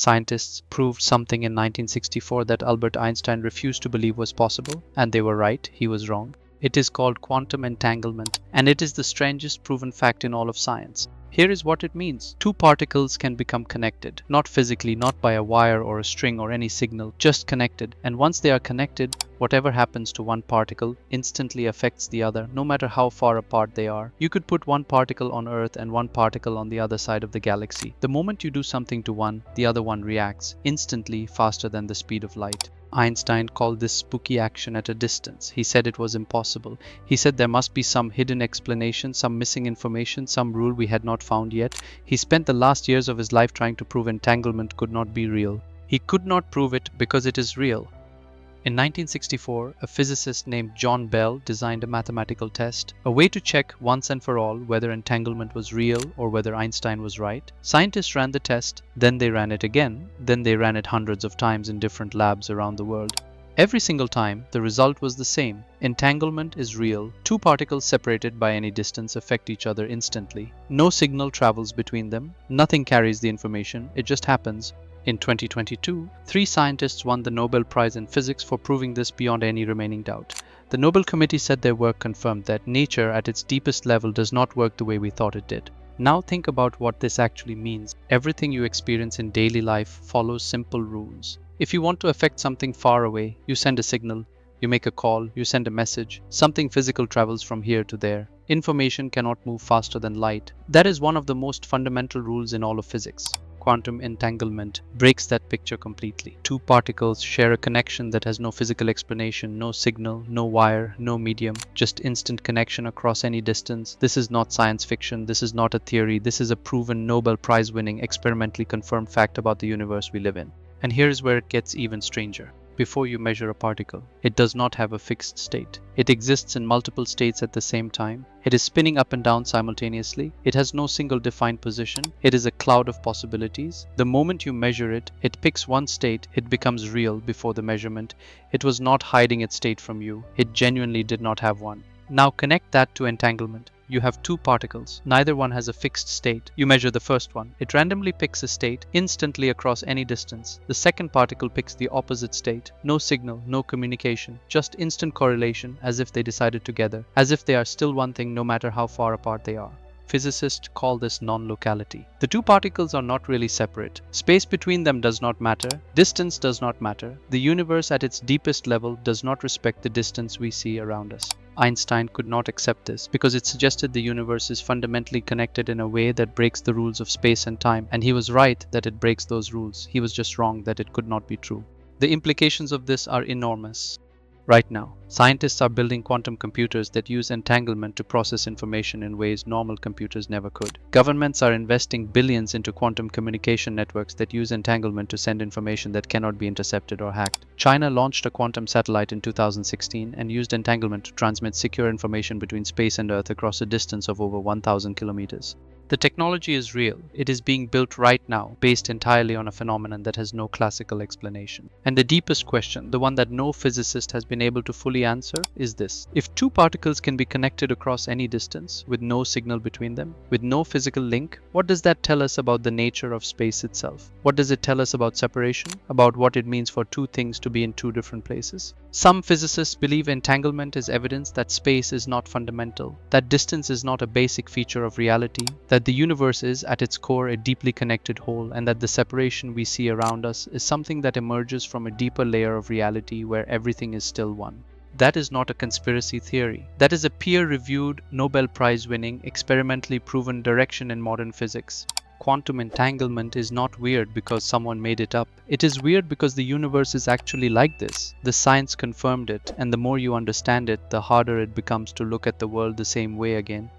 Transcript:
Scientists proved something in 1964 that Albert Einstein refused to believe was possible, and they were right, he was wrong. It is called quantum entanglement, and it is the strangest proven fact in all of science. Here is what it means. Two particles can become connected, not physically, not by a wire or a string or any signal, just connected. And once they are connected, whatever happens to one particle instantly affects the other, no matter how far apart they are. You could put one particle on Earth and one particle on the other side of the galaxy. The moment you do something to one, the other one reacts instantly, faster than the speed of light. Einstein called this spooky action at a distance. He said it was impossible. He said there must be some hidden explanation, some missing information, some rule we had not found yet. He spent the last years of his life trying to prove entanglement could not be real. He could not prove it because it is real. In 1964, a physicist named John Bell designed a mathematical test, a way to check once and for all whether entanglement was real or whether Einstein was right. Scientists ran the test, then they ran it again, then they ran it hundreds of times in different labs around the world. Every single time, the result was the same. Entanglement is real. Two particles separated by any distance affect each other instantly. No signal travels between them. Nothing carries the information. It just happens. In 2022, 3 scientists won the Nobel Prize in Physics for proving this beyond any remaining doubt. The Nobel Committee said their work confirmed that nature at its deepest level does not work the way we thought it did. Now think about what this actually means. Everything you experience in daily life follows simple rules. If you want to affect something far away, you send a signal, you make a call, you send a message. Something physical travels from here to there. Information cannot move faster than light. That is one of the most fundamental rules in all of physics. Quantum entanglement breaks that picture completely. Two particles share a connection that has no physical explanation, no signal, no wire, no medium, just instant connection across any distance. This is not science fiction, this is not a theory, this is a proven Nobel Prize winning, experimentally confirmed fact about the universe we live in. And here is where it gets even stranger. Before you measure a particle, it does not have a fixed state. It exists in multiple states at the same time. It is spinning up and down simultaneously. It has no single defined position. It is a cloud of possibilities. The moment you measure it, it picks one state, it becomes real before the measurement. It was not hiding its state from you. It genuinely did not have one. Now connect that to entanglement. You have two particles. Neither one has a fixed state. You measure the first one. It randomly picks a state instantly across any distance. The second particle picks the opposite state. No signal, no communication, just instant correlation, as if they decided together, as if they are still one thing no matter how far apart they are. Physicists call this non-locality. The two particles are not really separate. Space between them does not matter. Distance does not matter. The universe at its deepest level does not respect the distance we see around us. Einstein could not accept this because it suggested the universe is fundamentally connected in a way that breaks the rules of space and time, and he was right that it breaks those rules. He was just wrong that it could not be true. The implications of this are enormous. Right now, scientists are building quantum computers that use entanglement to process information in ways normal computers never could. Governments are investing billions into quantum communication networks that use entanglement to send information that cannot be intercepted or hacked. China launched a quantum satellite in 2016 and used entanglement to transmit secure information between space and Earth across a distance of over 1,000 kilometers. The technology is real. It is being built right now, based entirely on a phenomenon that has no classical explanation. And the deepest question, the one that no physicist has been able to fully answer, is this. If two particles can be connected across any distance, with no signal between them, with no physical link, what does that tell us about the nature of space itself? What does it tell us about separation? About what it means for two things to be in two different places? Some physicists believe entanglement is evidence that space is not fundamental, that distance is not a basic feature of reality, that the universe is, at its core, a deeply connected whole, and that the separation we see around us is something that emerges from a deeper layer of reality where everything is still one. That is not a conspiracy theory. That is a peer-reviewed, Nobel Prize-winning, experimentally proven direction in modern physics. Quantum entanglement is not weird because someone made it up. It is weird because the universe is actually like this. The science confirmed it, and the more you understand it, the harder it becomes to look at the world the same way again.